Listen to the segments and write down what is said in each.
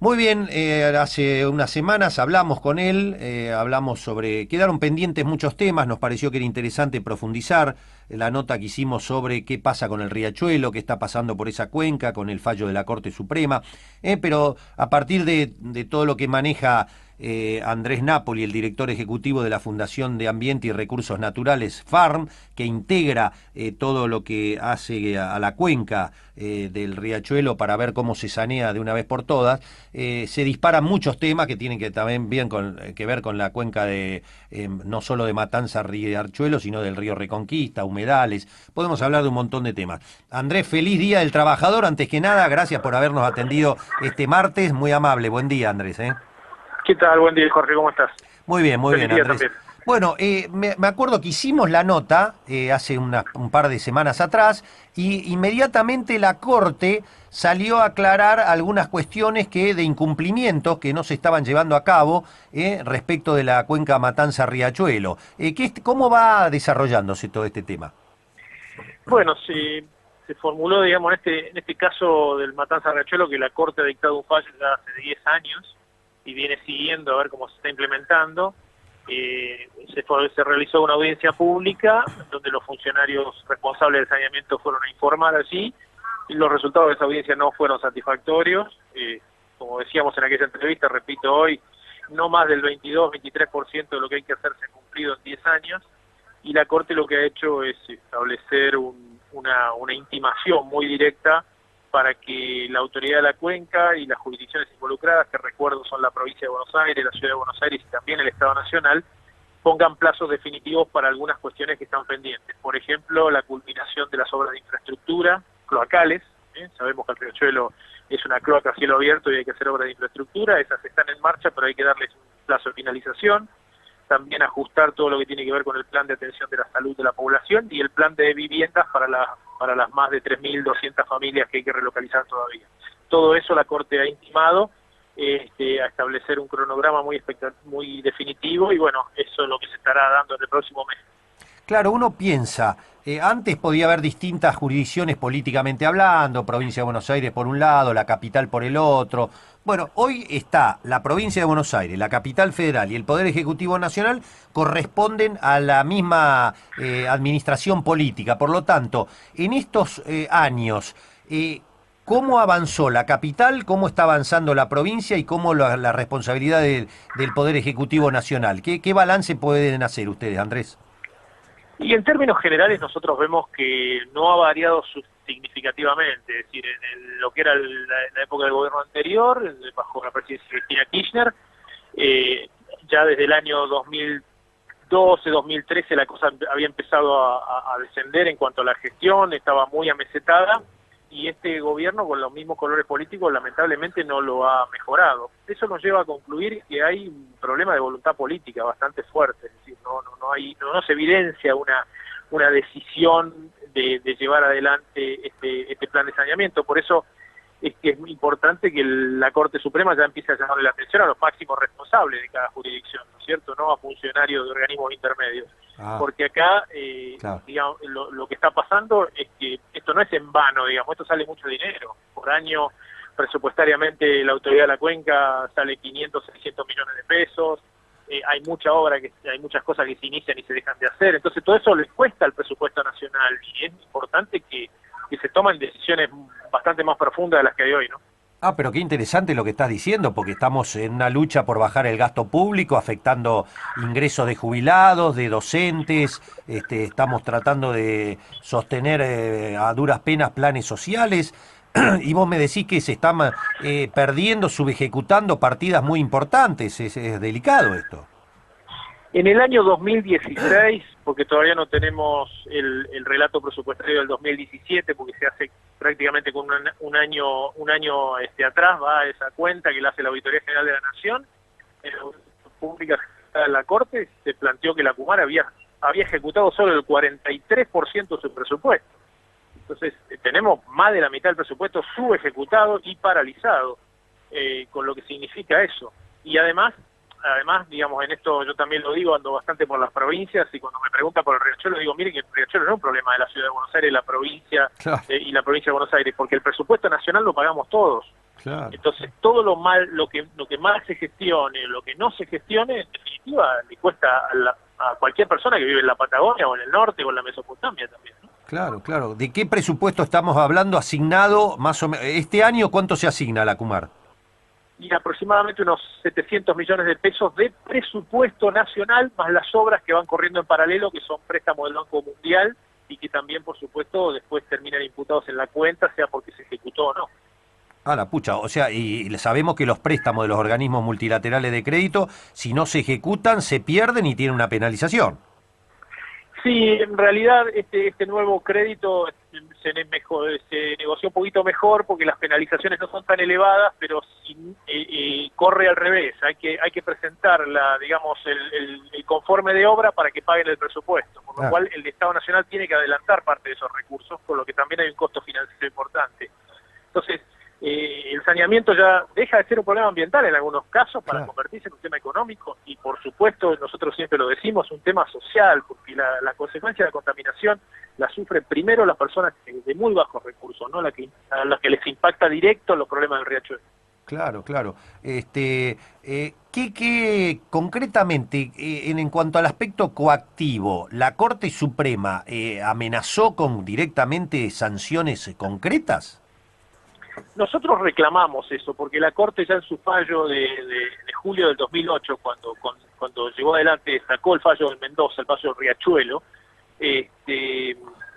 Muy bien, hace unas semanas hablamos con él, hablamos sobre, quedaron pendientes muchos temas, nos pareció que era interesante profundizar la nota que hicimos sobre qué pasa con el Riachuelo, qué está pasando por esa cuenca, con el fallo de la Corte Suprema, pero a partir de todo lo que maneja Andrés Napoli, el director ejecutivo de la Fundación de Ambiente y Recursos Naturales, FARM, que integra todo lo que hace a la cuenca del Riachuelo para ver cómo se sanea de una vez por todas, se disparan muchos temas que tienen que también bien que ver con la cuenca de no solo de Matanza, Riachuelo, sino del río Reconquista, humedales. Podemos hablar de un montón de temas. Andrés, feliz Día del Trabajador. Antes que nada, gracias por habernos atendido este martes. Muy amable. Buen día, Andrés. ¿Qué tal? Buen día, Jorge, ¿cómo estás? Muy Feliz bien, día Andrés. también. Bueno, me acuerdo que hicimos la nota hace un par de semanas atrás y inmediatamente la Corte salió a aclarar algunas cuestiones de incumplimientos que no se estaban llevando a cabo respecto de la cuenca Matanza-Riachuelo. ¿Cómo va desarrollándose todo este tema? Bueno, se formuló, digamos, en este caso del Matanza Riachuelo, que la Corte ha dictado un fallo ya hace 10 años y viene siguiendo a ver cómo se está implementando. Se realizó una audiencia pública donde los funcionarios responsables del saneamiento fueron a informar allí y los resultados de esa audiencia no fueron satisfactorios. Como decíamos en aquella entrevista, repito hoy, no más del 22-23% de lo que hay que hacer se ha cumplido en 10 años. Y la Corte lo que ha hecho es establecer una intimación muy directa para que la autoridad de la cuenca y las jurisdicciones involucradas, que recuerdo son la provincia de Buenos Aires, la ciudad de Buenos Aires y también el Estado Nacional, pongan plazos definitivos para algunas cuestiones que están pendientes. Por ejemplo, la culminación de las obras de infraestructura, cloacales. Sabemos que el Riachuelo es una cloaca a cielo abierto y hay que hacer obras de infraestructura. Esas están en marcha, pero hay que darles un plazo de finalización. También ajustar todo lo que tiene que ver con el plan de atención de la salud de la población y el plan de viviendas para las más de 3.200 familias que hay que relocalizar todavía. Todo eso la Corte ha intimado a establecer un cronograma muy definitivo y bueno, eso es lo que se estará dando en el próximo mes. Claro, uno piensa, antes podía haber distintas jurisdicciones políticamente hablando, provincia de Buenos Aires por un lado, la capital por el otro. Bueno, hoy está la provincia de Buenos Aires, la capital federal y el Poder Ejecutivo Nacional corresponden a la misma administración política. Por lo tanto, en estos años, ¿cómo avanzó la capital, cómo está avanzando la provincia y cómo la responsabilidad del Poder Ejecutivo Nacional? ¿Qué balance pueden hacer ustedes, Andrés? Y en términos generales nosotros vemos que no ha variado significativamente, es decir, lo que era la época del gobierno anterior, bajo la presidencia de Cristina Kirchner, ya desde el año 2012, 2013 la cosa había empezado a descender en cuanto a la gestión, estaba muy amesetada, y este gobierno con los mismos colores políticos lamentablemente no lo ha mejorado. Eso nos lleva a concluir que hay un problema de voluntad política bastante fuerte, es decir, no se evidencia una decisión de llevar adelante este plan de saneamiento. Por eso es que es muy importante que la Corte Suprema ya empiece a llamarle la atención a los máximos responsables de cada jurisdicción, ¿no es cierto?, no a funcionarios de organismos intermedios. Ah, Porque acá, claro. digamos, lo que está pasando es que esto no es en vano, digamos, esto sale mucho dinero. Por año, presupuestariamente, la autoridad de la cuenca sale 500, 600 millones de pesos, hay mucha obra, hay muchas cosas que se inician y se dejan de hacer, entonces todo eso les cuesta al presupuesto nacional y es importante que se tomen decisiones bastante más profundas de las que hay hoy, ¿no? Ah, pero qué interesante lo que estás diciendo, porque estamos en una lucha por bajar el gasto público, afectando ingresos de jubilados, de docentes, estamos tratando de sostener a duras penas planes sociales, y vos me decís que se están perdiendo, subejecutando partidas muy importantes, es delicado esto. En el año 2016, porque todavía no tenemos el relato presupuestario del 2017, porque se hace prácticamente con un año atrás, va esa cuenta que la hace la Auditoría General de la Nación, en la auditoría pública de la Corte se planteó que la Kumar había ejecutado solo el 43% de su presupuesto. Entonces, tenemos más de la mitad del presupuesto subejecutado y paralizado, con lo que significa eso. Y además, digamos, en esto yo también lo digo, ando bastante por las provincias y cuando me preguntan por el Riachuelo, digo, miren que el Riachuelo no es un problema de la Ciudad de Buenos Aires, la provincia Claro. y la provincia de Buenos Aires, porque el presupuesto nacional lo pagamos todos. Claro. Entonces, todo lo mal, lo que mal se gestione, lo que no se gestione, en definitiva, le cuesta a cualquier persona que vive en la Patagonia o en el norte o en la Mesopotamia también, ¿no? Claro, claro. ¿De qué presupuesto estamos hablando asignado más o menos? Este año, ¿cuánto se asigna a la Kumar? Y aproximadamente unos 700 millones de pesos de presupuesto nacional, más las obras que van corriendo en paralelo, que son préstamos del Banco Mundial y que también, por supuesto, después terminan imputados en la cuenta, sea porque se ejecutó o no. Ah, la pucha, o sea, y sabemos que los préstamos de los organismos multilaterales de crédito, si no se ejecutan, se pierden y tienen una penalización. Sí, en realidad este nuevo crédito se negoció un poquito mejor porque las penalizaciones no son tan elevadas, pero corre al revés. Hay que presentar digamos el conforme de obra para que paguen el presupuesto, por lo cual el Estado Nacional tiene que adelantar parte de esos recursos, por lo que también hay un costo financiero importante. Entonces, el saneamiento ya deja de ser un problema ambiental en algunos casos para convertirse en un tema económico y, por supuesto, nosotros siempre lo decimos, un tema social, porque la consecuencia de la contaminación la sufren primero las personas de muy bajos recursos, ¿no? A las que les impacta directo los problemas del riachuelo. Claro, claro. ¿Qué concretamente, en cuanto al aspecto coactivo, la Corte Suprema amenazó con directamente sanciones concretas? Nosotros reclamamos eso, porque la Corte ya en su fallo de julio del 2008, cuando llevó adelante, sacó el fallo del Mendoza, el fallo del Riachuelo,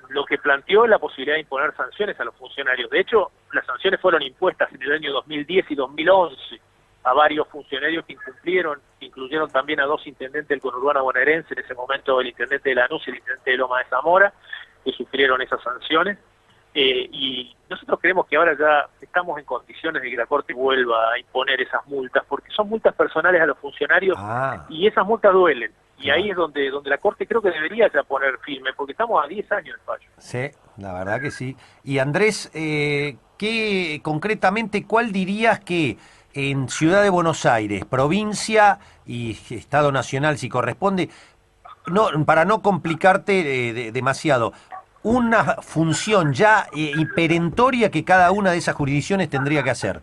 lo que planteó es la posibilidad de imponer sanciones a los funcionarios. De hecho, las sanciones fueron impuestas en el año 2010 y 2011 a varios funcionarios que incumplieron, incluyeron también a dos intendentes del conurbano bonaerense, en ese momento el intendente de Lanús y el intendente de Loma de Zamora, que sufrieron esas sanciones. Y nosotros creemos que ahora ya estamos en condiciones de que la Corte vuelva a imponer esas multas, porque son multas personales a los funcionarios y esas multas duelen. Y ahí es donde la Corte creo que debería ya poner firme, porque estamos a 10 años del fallo. Sí, la verdad que sí. Y Andrés, concretamente, cuál dirías que en Ciudad de Buenos Aires, provincia y Estado Nacional, si corresponde, no, para no complicarte demasiado, una función ya perentoria que cada una de esas jurisdicciones tendría que hacer?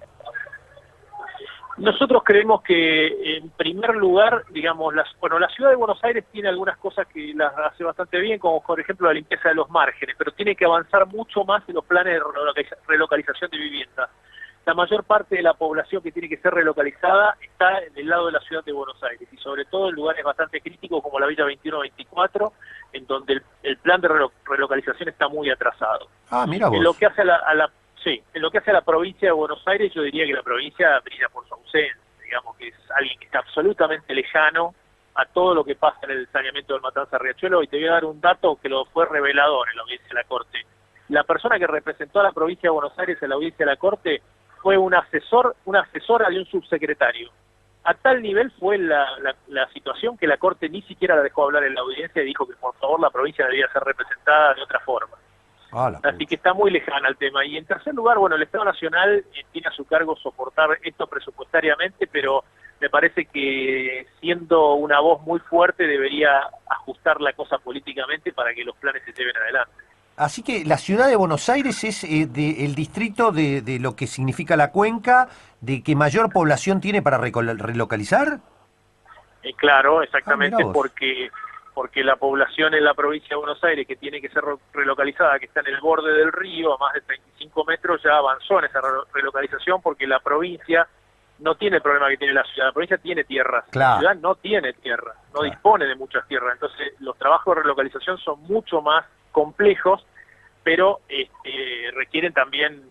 Nosotros creemos que, en primer lugar, digamos, la ciudad de Buenos Aires tiene algunas cosas que las hace bastante bien, como por ejemplo la limpieza de los márgenes, pero tiene que avanzar mucho más en los planes de relocalización de viviendas. La mayor parte de la población que tiene que ser relocalizada está en el lado de la ciudad de Buenos Aires, y sobre todo en lugares bastante críticos como la Villa 21-24, en donde el plan de relocalización está muy atrasado. Ah, mira vos. En lo que hace en lo que hace a la provincia de Buenos Aires, yo diría que la provincia brilla por su ausencia, digamos que es alguien que está absolutamente lejano a todo lo que pasa en el saneamiento del Matanza Riachuelo, y te voy a dar un dato que lo fue revelador en la audiencia de la Corte. La persona que representó a la provincia de Buenos Aires en la audiencia de la Corte fue una asesora de un subsecretario. A tal nivel fue la situación que la Corte ni siquiera la dejó hablar en la audiencia y dijo que por favor la provincia debía ser representada de otra forma. Así que está muy lejana el tema. Y en tercer lugar, bueno, el Estado Nacional tiene a su cargo soportar esto presupuestariamente, pero me parece que siendo una voz muy fuerte debería ajustar la cosa políticamente para que los planes se lleven adelante. Así que la ciudad de Buenos Aires es el distrito de lo que significa la cuenca, de que mayor población tiene para relocalizar. Claro, exactamente, porque la población en la provincia de Buenos Aires que tiene que ser relocalizada, que está en el borde del río, a más de 35 metros, ya avanzó en esa relocalización, porque la provincia no tiene el problema que tiene la ciudad. La provincia tiene tierras, la ciudad no tiene tierra, no dispone de muchas tierras. Entonces los trabajos de relocalización son mucho más complejos, pero requieren también,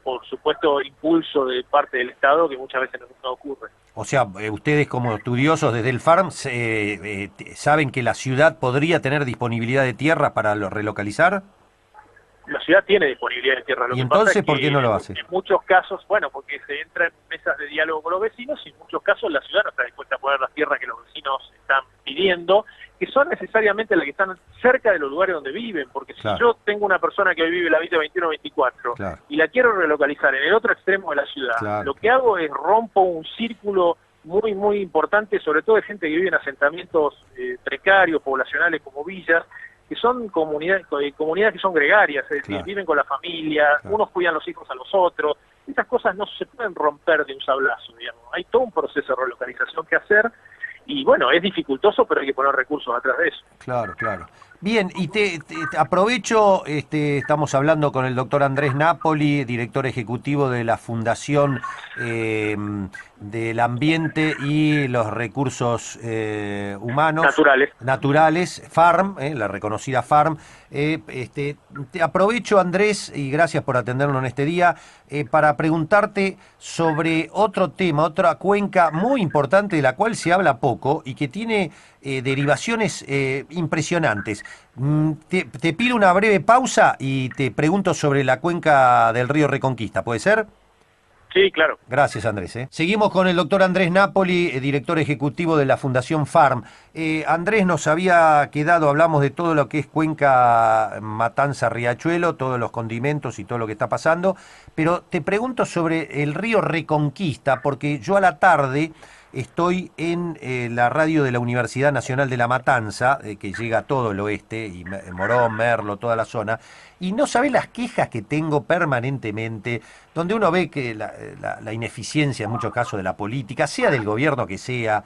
por supuesto, impulso de parte del Estado, que muchas veces no ocurre. O sea, ustedes como estudiosos desde el FARM saben que la ciudad podría tener disponibilidad de tierra para relocalizar. La ciudad tiene disponibilidad de tierra. ¿Y entonces por qué no lo hace? En muchos casos, bueno, porque se entra en mesas de diálogo con los vecinos, y en muchos casos la ciudad no está dispuesta a poner las tierras que los vecinos están pidiendo, que son necesariamente las que están cerca de los lugares donde viven, porque si yo tengo una persona que vive en la Villa 21-24 y la quiero relocalizar en el otro extremo de la ciudad, lo que hago es rompo un círculo muy, muy importante, sobre todo de gente que vive en asentamientos precarios, poblacionales como villas, que son comunidades que son gregarias, es decir, viven con la familia, unos cuidan los hijos a los otros, esas cosas no se pueden romper de un sablazo, digamos. Hay todo un proceso de relocalización que hacer y bueno, es dificultoso, pero hay que poner recursos atrás de eso. Claro, claro. Bien, y te aprovecho, estamos hablando con el doctor Andrés Napoli, director ejecutivo de la Fundación del Ambiente y los Recursos Humanos Naturales. Naturales, FARM, la reconocida FARM. Te aprovecho, Andrés, y gracias por atendernos en este día, para preguntarte sobre otro tema, otra cuenca muy importante de la cual se habla poco y que tiene derivaciones impresionantes. Te pido una breve pausa y te pregunto sobre la cuenca del río Reconquista, ¿puede ser? Sí, claro. Gracias, Andrés. Seguimos con el doctor Andrés Napoli, director ejecutivo de la Fundación FARM. Andrés, nos había quedado, hablamos de todo lo que es Cuenca Matanza Riachuelo, todos los condimentos y todo lo que está pasando, pero te pregunto sobre el río Reconquista, porque yo a la tarde estoy en la radio de la Universidad Nacional de La Matanza, que llega a todo el oeste, y Morón, Merlo, toda la zona, y no sabés las quejas que tengo permanentemente, donde uno ve que la ineficiencia en muchos casos de la política, sea del gobierno que sea,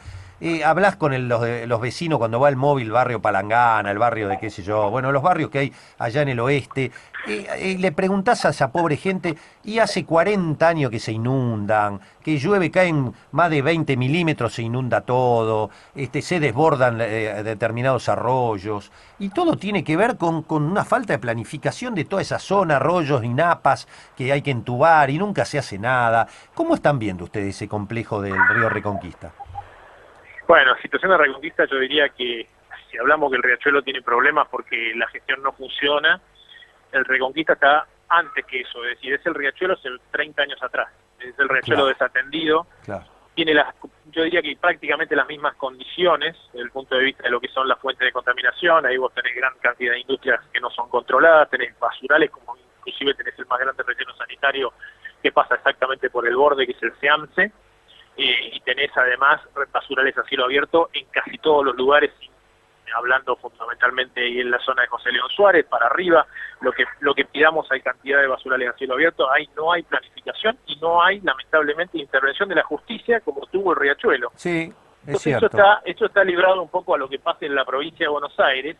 hablás con los vecinos cuando va el móvil, barrio Palangana, el barrio de qué sé yo, bueno, los barrios que hay allá en el oeste, le preguntás a esa pobre gente, y hace 40 años que se inundan, que llueve, caen más de 20 milímetros, se inunda todo, se desbordan determinados arroyos, y todo tiene que ver con una falta de planificación de toda esa zona, arroyos y napas que hay que entubar y nunca se hace nada. ¿Cómo están viendo ustedes ese complejo del río Reconquista? Bueno, situación de Reconquista, yo diría que si hablamos que el riachuelo tiene problemas porque la gestión no funciona, el Reconquista está antes que eso, es decir, es el riachuelo hace 30 años atrás, es el riachuelo desatendido, tiene yo diría que prácticamente las mismas condiciones desde el punto de vista de lo que son las fuentes de contaminación. Ahí vos tenés gran cantidad de industrias que no son controladas, tenés basurales, como inclusive tenés el más grande relleno sanitario que pasa exactamente por el borde, que es el Seamse, y tenés además basurales a cielo abierto en casi todos los lugares, hablando fundamentalmente ahí en la zona de José León Suárez, para arriba. Lo que pidamos, hay cantidad de basurales a cielo abierto, ahí no hay planificación y no hay, lamentablemente, intervención de la justicia como tuvo el riachuelo. Sí, es Entonces, cierto. esto está librado un poco a lo que pasa en la provincia de Buenos Aires,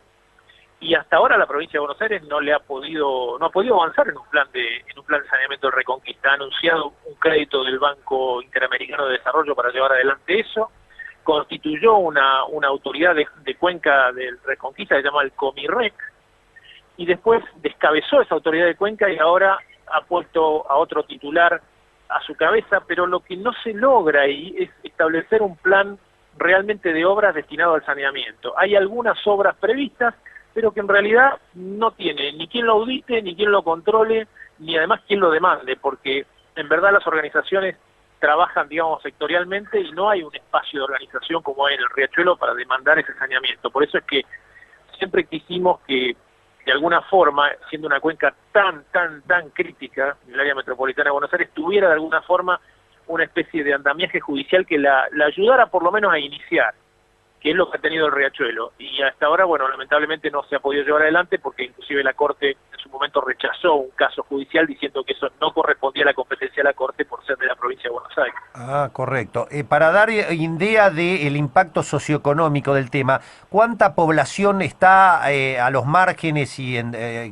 y hasta ahora la provincia de Buenos Aires no ha podido avanzar en un plan de saneamiento de Reconquista. Ha anunciado un crédito del Banco Interamericano de Desarrollo para llevar adelante eso, constituyó una autoridad de cuenca del Reconquista que se llama el Comirrec, y después descabezó esa autoridad de cuenca y ahora ha puesto a otro titular a su cabeza, pero lo que no se logra ahí es establecer un plan realmente de obras destinado al saneamiento. Hay algunas obras previstas, pero que en realidad no tiene ni quien lo audite, ni quien lo controle, ni además quien lo demande, porque en verdad las organizaciones trabajan, digamos, sectorialmente y no hay un espacio de organización como hay en el riachuelo para demandar ese saneamiento. Por eso es que siempre quisimos que, de alguna forma, siendo una cuenca tan crítica en el área metropolitana de Buenos Aires, tuviera de alguna forma una especie de andamiaje judicial que la ayudara por lo menos a iniciar, que es lo que ha tenido el riachuelo. Y hasta ahora, bueno, lamentablemente no se ha podido llevar adelante porque inclusive la Corte en su momento rechazó un caso judicial diciendo que eso no correspondía a la competencia de la Corte por ser de la provincia de Buenos Aires. Ah, correcto. Para dar idea del impacto socioeconómico del tema, ¿cuánta población está a los márgenes y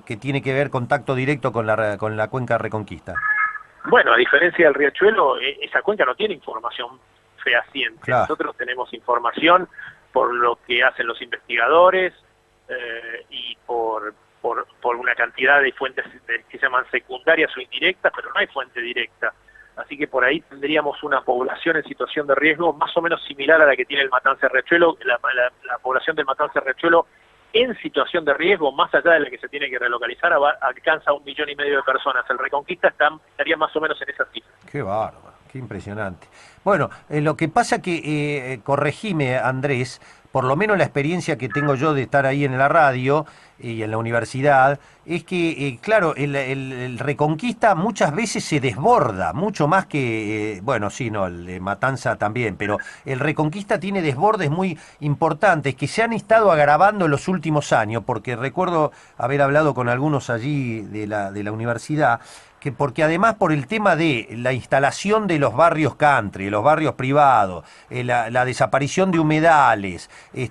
que tiene que ver contacto directo con la cuenca Reconquista? Bueno, a diferencia del riachuelo, esa cuenca no tiene información fehaciente. Claro. Nosotros tenemos información por lo que hacen los investigadores y por una cantidad de fuentes que se llaman secundarias o indirectas, pero no hay fuente directa. Así que por ahí tendríamos una población en situación de riesgo más o menos similar a la que tiene el Matanza Riachuelo. La población del Matanza Riachuelo en situación de riesgo, más allá de la que se tiene que relocalizar, alcanza 1,5 millones de personas. El Reconquista estaría más o menos en esa cifra. Qué bárbaro, qué impresionante. Bueno, lo que pasa que, corregime, Andrés, por lo menos la experiencia que tengo yo de estar ahí en la radio y en la universidad, es que, claro, el Reconquista muchas veces se desborda, mucho más que, bueno, sí, no, el de Matanza también, pero el Reconquista tiene desbordes muy importantes que se han estado agravando en los últimos años, porque recuerdo haber hablado con algunos allí de la universidad, que porque además por el tema de la instalación de los barrios country, los barrios privados, la desaparición de humedales, el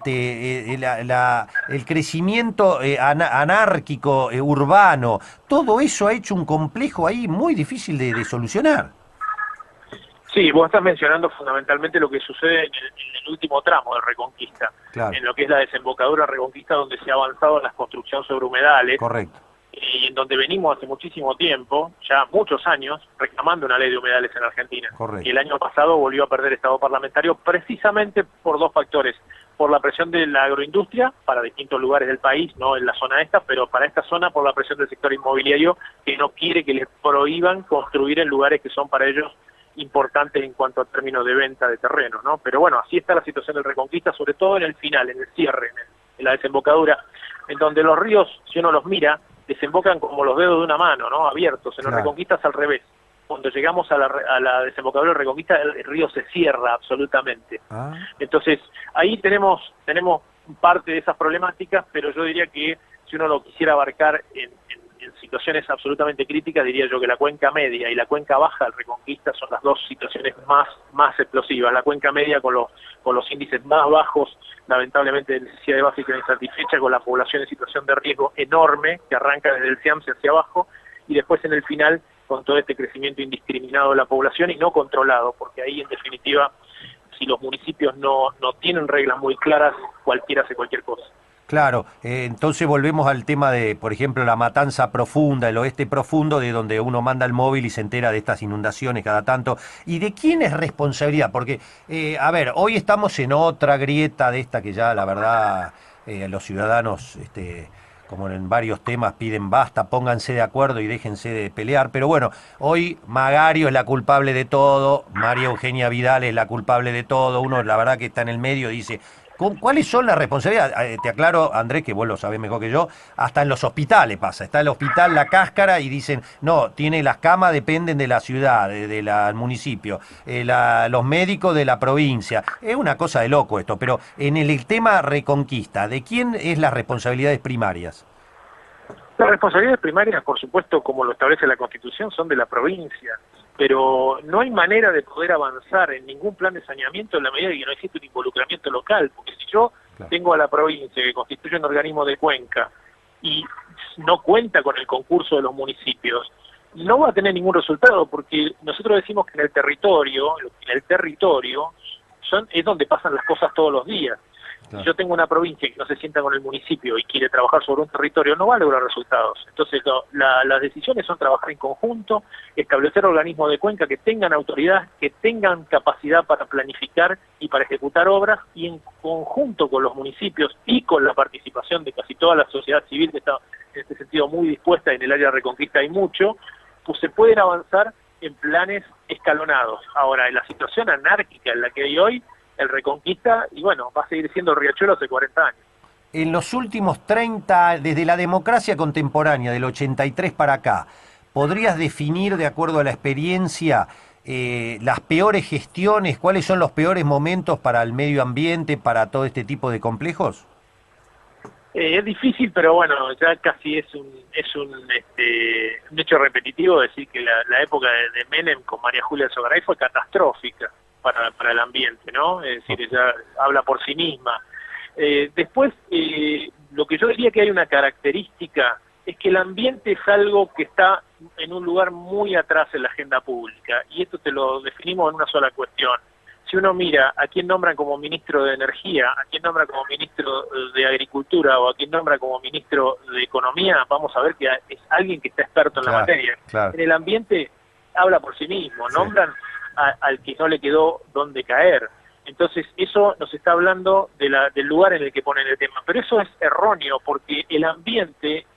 crecimiento anárquico, urbano, todo eso ha hecho un complejo ahí muy difícil de solucionar. Sí, vos estás mencionando fundamentalmente lo que sucede en el último tramo de Reconquista, Claro, en lo que es la desembocadura Reconquista, donde se ha avanzado en la construcción sobre humedales, correcto, y en donde venimos hace muchísimo tiempo, ya muchos años, reclamando una ley de humedales en Argentina. Y correcto. el año pasado volvió a perder estado parlamentario precisamente por dos factores: por la presión de la agroindustria para distintos lugares del país, no en la zona esta, pero para esta zona por la presión del sector inmobiliario, que no quiere que les prohíban construir en lugares que son para ellos importantes en cuanto a términos de venta de terrenos, ¿no? Pero bueno, así está la situación del Reconquista, sobre todo en el final, en el cierre, en la desembocadura, en donde los ríos, si uno los mira, desembocan como los dedos de una mano, ¿no? Abiertos. En los Claro. Reconquistas al revés. Cuando llegamos a la desembocadura de Reconquista, el río se cierra absolutamente. Ah, Entonces, ahí tenemos parte de esas problemáticas, pero yo diría que si uno lo quisiera abarcar en situaciones absolutamente críticas, diría yo que la cuenca media y la cuenca baja del Reconquista son las dos situaciones más explosivas. La cuenca media con los índices más bajos, lamentablemente, de necesidad básica e insatisfecha, con la población en situación de riesgo enorme, que arranca desde el Siamse hacia abajo, y después en el final con todo este crecimiento indiscriminado de la población y no controlado, porque ahí en definitiva, si los municipios no tienen reglas muy claras, cualquiera hace cualquier cosa. claro, entonces volvemos al tema de, por ejemplo, la Matanza profunda, el oeste profundo, de donde uno manda el móvil y se entera de estas inundaciones cada tanto. ¿Y de quién es responsabilidad? Porque, a ver, hoy estamos en otra grieta de esta que ya, la verdad, los ciudadanos, como en varios temas, piden basta, pónganse de acuerdo y déjense de pelear. Pero bueno, hoy Magario es la culpable de todo, María Eugenia Vidal es la culpable de todo. Uno, la verdad, que está en el medio y dice... ¿Cuáles son las responsabilidades? Te aclaro, Andrés, que vos lo sabés mejor que yo, hasta en los hospitales pasa. Está el hospital La Cáscara y dicen, no, tiene las camas, dependen de la ciudad, del municipio, los médicos de la provincia. Es una cosa de loco esto, pero en el tema Reconquista, ¿de quién es las responsabilidades primarias? Las responsabilidades primarias, por supuesto, como lo establece la Constitución, son de la provincia, pero no hay manera de poder avanzar en ningún plan de saneamiento en la medida que no existe un involucramiento local, porque si yo Claro. tengo a la provincia que constituye un organismo de cuenca y no cuenta con el concurso de los municipios, no va a tener ningún resultado, porque nosotros decimos que en el territorio es donde pasan las cosas todos los días. Claro. Si yo tengo una provincia que no se sienta con el municipio y quiere trabajar sobre un territorio, no va a lograr resultados. Entonces, las decisiones son trabajar en conjunto, establecer organismos de cuenca que tengan autoridad, que tengan capacidad para planificar y para ejecutar obras, y en conjunto con los municipios y con la participación de casi toda la sociedad civil, que está en este sentido muy dispuesta. En el área de Reconquista hay mucho, pues se pueden avanzar en planes escalonados. Ahora, en la situación anárquica en la que hay hoy, el Reconquista, y bueno, va a seguir siendo el Riachuelo hace 40 años. En los últimos 30, desde la democracia contemporánea, del 83 para acá, ¿podrías definir, de acuerdo a la experiencia, las peores gestiones? ¿Cuáles son los peores momentos para el medio ambiente, para todo este tipo de complejos? Es difícil, pero bueno, ya casi es un hecho repetitivo decir que la época de Menem con María Julia Zogaray fue catastrófica para el ambiente, ¿no? Es decir, ella habla por sí misma. Después, lo que yo diría que hay una característica es que el ambiente es algo que está en un lugar muy atrás en la agenda pública, y esto te lo definimos en una sola cuestión. Si uno mira a quién nombran como ministro de Energía, a quién nombra como ministro de Agricultura o a quién nombra como ministro de Economía, vamos a ver que es alguien que está experto en la materia. Claro. En el ambiente habla por sí mismo, nombran al que no le quedó dónde caer. Entonces eso nos está hablando del lugar en el que ponen el tema. Pero eso es erróneo, porque el ambiente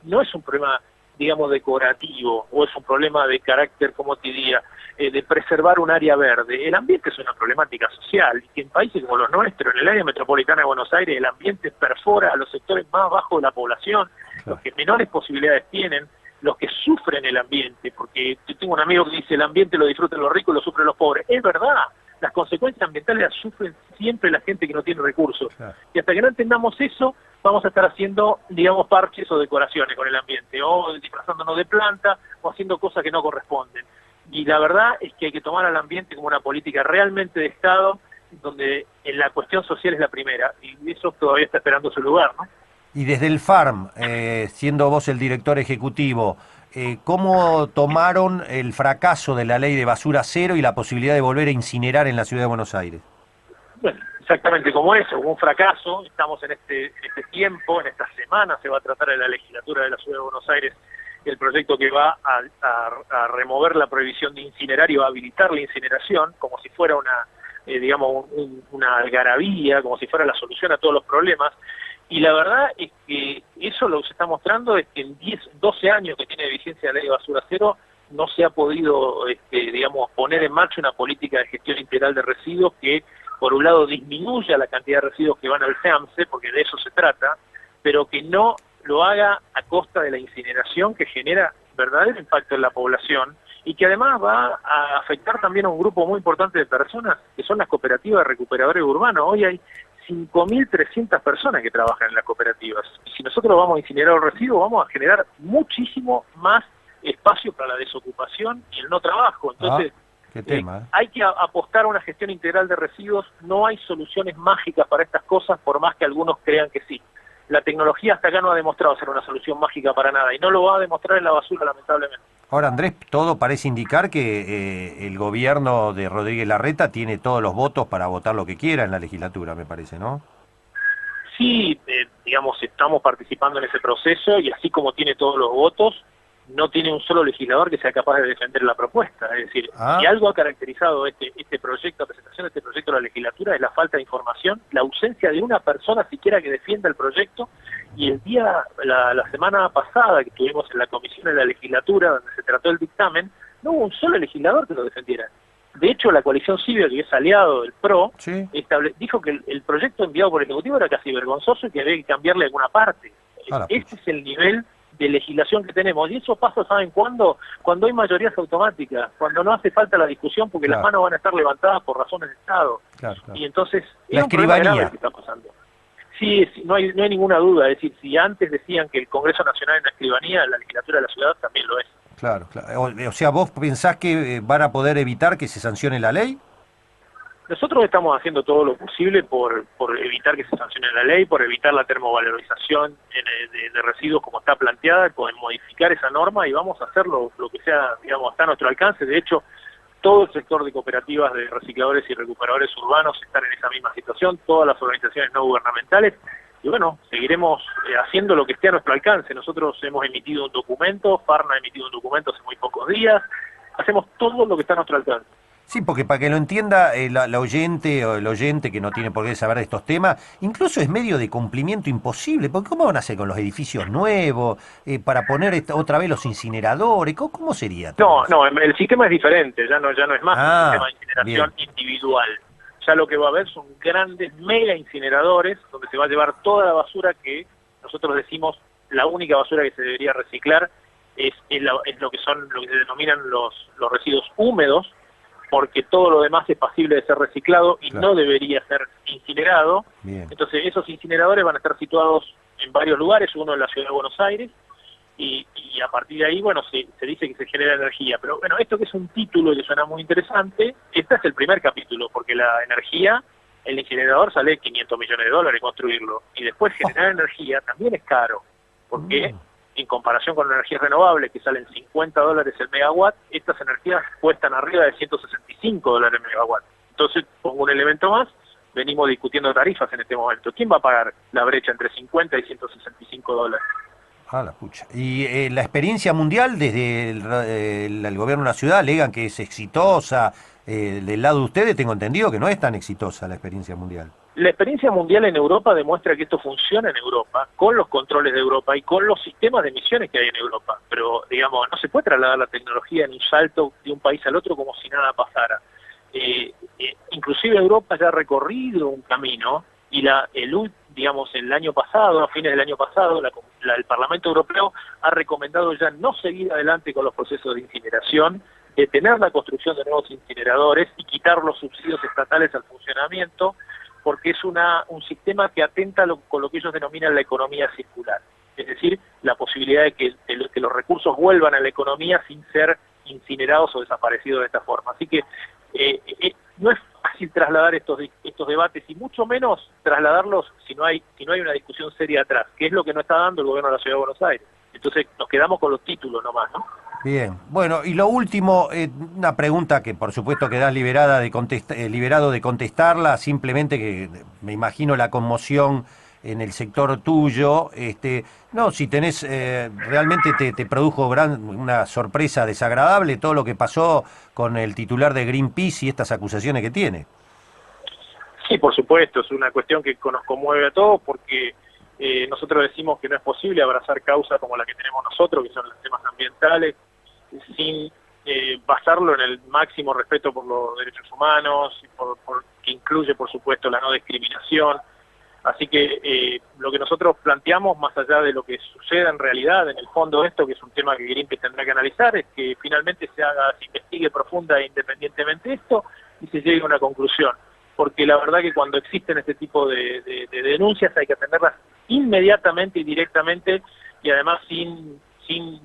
no es un problema, digamos, decorativo, o es un problema de carácter, como te diría, de preservar un área verde. El ambiente es una problemática social, y que en países como los nuestros, en el área metropolitana de Buenos Aires, el ambiente perfora a los sectores más bajos de la población, los que menores posibilidades tienen, los que sufren el ambiente, porque yo tengo un amigo que dice el ambiente lo disfrutan los ricos y lo sufren los pobres. Es verdad, las consecuencias ambientales las sufren siempre la gente que no tiene recursos. Claro. Y hasta que no entendamos eso, vamos a estar haciendo, digamos, parches o decoraciones con el ambiente, o disfrazándonos de planta, o haciendo cosas que no corresponden. Y la verdad es que hay que tomar al ambiente como una política realmente de Estado, donde en la cuestión social es la primera, y eso todavía está esperando su lugar, ¿no? Y desde el FARM, siendo vos el director ejecutivo, ¿cómo tomaron el fracaso de la ley de basura cero y la posibilidad de volver a incinerar en la ciudad de Buenos Aires? Bueno, exactamente como eso, como un fracaso. Estamos en este tiempo, en esta semana se va a tratar en la legislatura de la Ciudad de Buenos Aires el proyecto que va a remover la prohibición de incinerar y va a habilitar la incineración como si fuera una algarabía, como si fuera la solución a todos los problemas. Y la verdad es que eso lo que se está mostrando es que en 12 años que tiene de vigencia la ley de basura cero no se ha podido, poner en marcha una política de gestión integral de residuos que, por un lado, disminuya la cantidad de residuos que van al FEAMSE, porque de eso se trata, pero que no lo haga a costa de la incineración, que genera verdadero impacto en la población y que además va a afectar también a un grupo muy importante de personas, que son las cooperativas de recuperadores urbanos. Hoy hay 5.300 personas que trabajan en las cooperativas. Y si nosotros vamos a incinerar los residuos, vamos a generar muchísimo más espacio para la desocupación y el no trabajo. Entonces, qué tema, hay que apostar a una gestión integral de residuos. No hay soluciones mágicas para estas cosas, por más que algunos crean que sí. La tecnología hasta acá no ha demostrado ser una solución mágica para nada, y no lo va a demostrar en la basura, lamentablemente. Ahora, Andrés, todo parece indicar que el gobierno de Rodríguez Larreta tiene todos los votos para votar lo que quiera en la legislatura, me parece, ¿no? Sí, estamos participando en ese proceso, y así como tiene todos los votos, no tiene un solo legislador que sea capaz de defender la propuesta. Es decir, si algo ha caracterizado este proyecto, la presentación de este proyecto a la legislatura, es la falta de información, la ausencia de una persona siquiera que defienda el proyecto. Y la semana pasada que estuvimos en la comisión de la legislatura, donde se trató el dictamen, no hubo un solo legislador que lo defendiera. De hecho, la coalición cívica, que es aliado del PRO, ¿sí?, dijo que el proyecto enviado por el Ejecutivo era casi vergonzoso y que había que cambiarle alguna parte. Este es el nivel de legislación que tenemos, y eso pasa, ¿saben cuándo? Cuando hay mayorías automáticas, cuando no hace falta la discusión porque las manos van a estar levantadas por razones de Estado. Y entonces la escribanía que está pasando. Sí, no hay ninguna duda. Es decir, si antes decían que el Congreso Nacional es una escribanía, la legislatura de la ciudad también lo es. Claro. O sea, ¿vos pensás que van a poder evitar que se sancione la ley? Nosotros estamos haciendo todo lo posible por evitar que se sancione la ley, por evitar la termovalorización de residuos como está planteada, por modificar esa norma, y vamos a hacer lo que sea, está a nuestro alcance. De hecho, todo el sector de cooperativas de recicladores y recuperadores urbanos están en esa misma situación, todas las organizaciones no gubernamentales, y bueno, seguiremos haciendo lo que esté a nuestro alcance. Nosotros hemos emitido un documento, FARM ha emitido un documento hace muy pocos días, hacemos todo lo que está a nuestro alcance. Sí, porque para que lo entienda la oyente o el oyente que no tiene por qué saber de estos temas, incluso es medio de cumplimiento imposible, porque ¿cómo van a hacer con los edificios nuevos, para poner otra vez los incineradores? ¿Cómo sería? No, el sistema es diferente, ya no es más un sistema de incineración individual. Ya lo que va a haber son grandes mega incineradores donde se va a llevar toda la basura que nosotros decimos la única basura que se debería reciclar es lo que se denominan los residuos húmedos, porque todo lo demás es pasible de ser reciclado y no debería ser incinerado. Bien. Entonces esos incineradores van a estar situados en varios lugares, uno en la ciudad de Buenos Aires, y a partir de ahí, bueno, se dice que se genera energía. Pero bueno, esto que es un título que suena muy interesante, este es el primer capítulo, porque la energía, el incinerador sale $500 millones construirlo, y después generar energía también es caro, porque en comparación con energías renovables que salen $50 el megawatt, estas energías cuestan arriba de $165 el megawatt. Entonces, pongo un elemento más, venimos discutiendo tarifas en este momento. ¿Quién va a pagar la brecha entre 50 y $165? La pucha. Y la experiencia mundial desde el gobierno de la ciudad alegan que es exitosa. Del lado de ustedes tengo entendido que no es tan exitosa la experiencia mundial. La experiencia mundial en Europa demuestra que esto funciona en Europa, con los controles de Europa y con los sistemas de emisiones que hay en Europa. Pero, no se puede trasladar la tecnología en un salto de un país al otro como si nada pasara. Inclusive Europa ya ha recorrido un camino, y el año pasado, a fines del año pasado, el Parlamento Europeo ha recomendado ya no seguir adelante con los procesos de incineración detener la construcción de nuevos incineradores y quitar los subsidios estatales al funcionamiento, porque es un sistema que atenta con lo que ellos denominan la economía circular. Es decir, la posibilidad de que los recursos vuelvan a la economía sin ser incinerados o desaparecidos de esta forma. Así que no es fácil trasladar estos debates y mucho menos trasladarlos si no hay una discusión seria atrás, que es lo que no está dando el gobierno de la Ciudad de Buenos Aires. Entonces nos quedamos con los títulos nomás, ¿no? Bien, bueno, y lo último, una pregunta que por supuesto quedás liberado de contestarla, simplemente que me imagino la conmoción en el sector tuyo, no, si tenés, realmente te produjo una sorpresa desagradable todo lo que pasó con el titular de Greenpeace y estas acusaciones que tiene. Sí, por supuesto, es una cuestión que nos conmueve a todos porque nosotros decimos que no es posible abrazar causas como la que tenemos nosotros, que son los temas ambientales, sin basarlo en el máximo respeto por los derechos humanos, que incluye, por supuesto, la no discriminación. Así que lo que nosotros planteamos, más allá de lo que suceda en realidad, en el fondo de esto, que es un tema que Greenpeace tendrá que analizar, es que finalmente se investigue profunda e independientemente esto y se llegue a una conclusión. Porque la verdad que cuando existen este tipo de denuncias hay que atenderlas inmediatamente y directamente, y además sin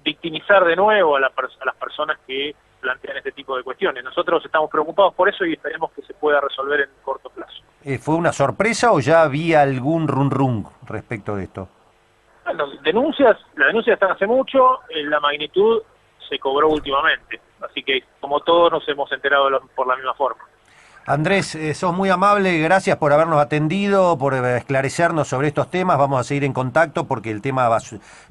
victimizar de nuevo a las personas que plantean este tipo de cuestiones. Nosotros estamos preocupados por eso y esperemos que se pueda resolver en corto plazo. ¿Fue una sorpresa o ya había algún run respecto de esto? Bueno, las denuncias están hace mucho, la magnitud se cobró últimamente, así que como todos nos hemos enterado por la misma forma. Andrés, sos muy amable, gracias por habernos atendido, por esclarecernos sobre estos temas. Vamos a seguir en contacto porque el tema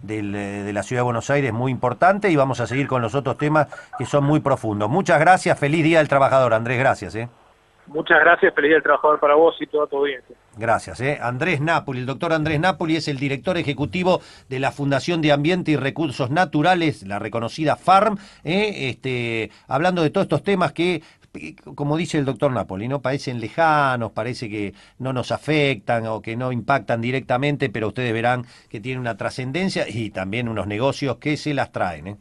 de la Ciudad de Buenos Aires es muy importante y vamos a seguir con los otros temas que son muy profundos. Muchas gracias, feliz Día del Trabajador, Andrés, gracias. Muchas gracias, feliz Día del Trabajador para vos y toda tu audiencia. Gracias. Andrés Napoli, el doctor Andrés Napoli es el director ejecutivo de la Fundación de Ambiente y Recursos Naturales, la reconocida FARM, hablando de todos estos temas que, como dice el doctor Napoli, ¿no? Parecen lejanos, parece que no nos afectan o que no impactan directamente, pero ustedes verán que tienen una trascendencia y también unos negocios que se las traen.